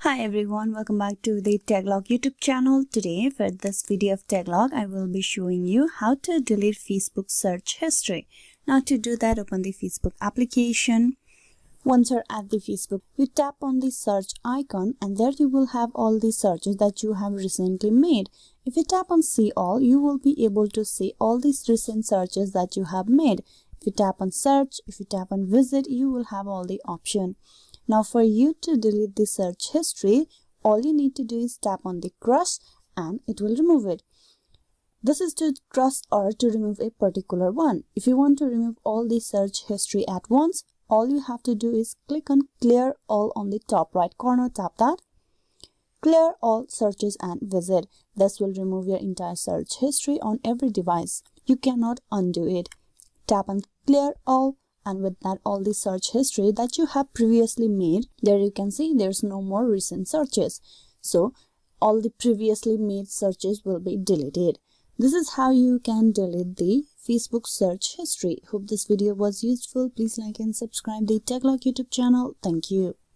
Hi everyone, welcome back to the Taglog YouTube channel. Today for this video of Taglog, I will be showing you how to delete Facebook search history. Now to do that, open the Facebook application. Once you're at the Facebook, you tap on the search icon and there you will have all the searches that you have recently made. If you tap on see all, you will be able to see all these recent searches that you have made. If you tap on search, if you tap on visit, you will have all the options. Now for you to delete the search history, all you need to do is tap on the cross and it will remove it. This is to cross or to remove a particular one. If you want to remove all the search history at once, all you have to do is click on clear all on the top right corner, tap that. Clear all searches and visit. This will remove your entire search history on every device. You cannot undo it. Tap on clear all. And with that, all the search history that you have previously made, there you can see there's no more recent searches. So all the previously made searches will be deleted. This is how you can delete the Facebook search history. Hope this video was useful. Please like and subscribe the Taglog YouTube channel. Thank you.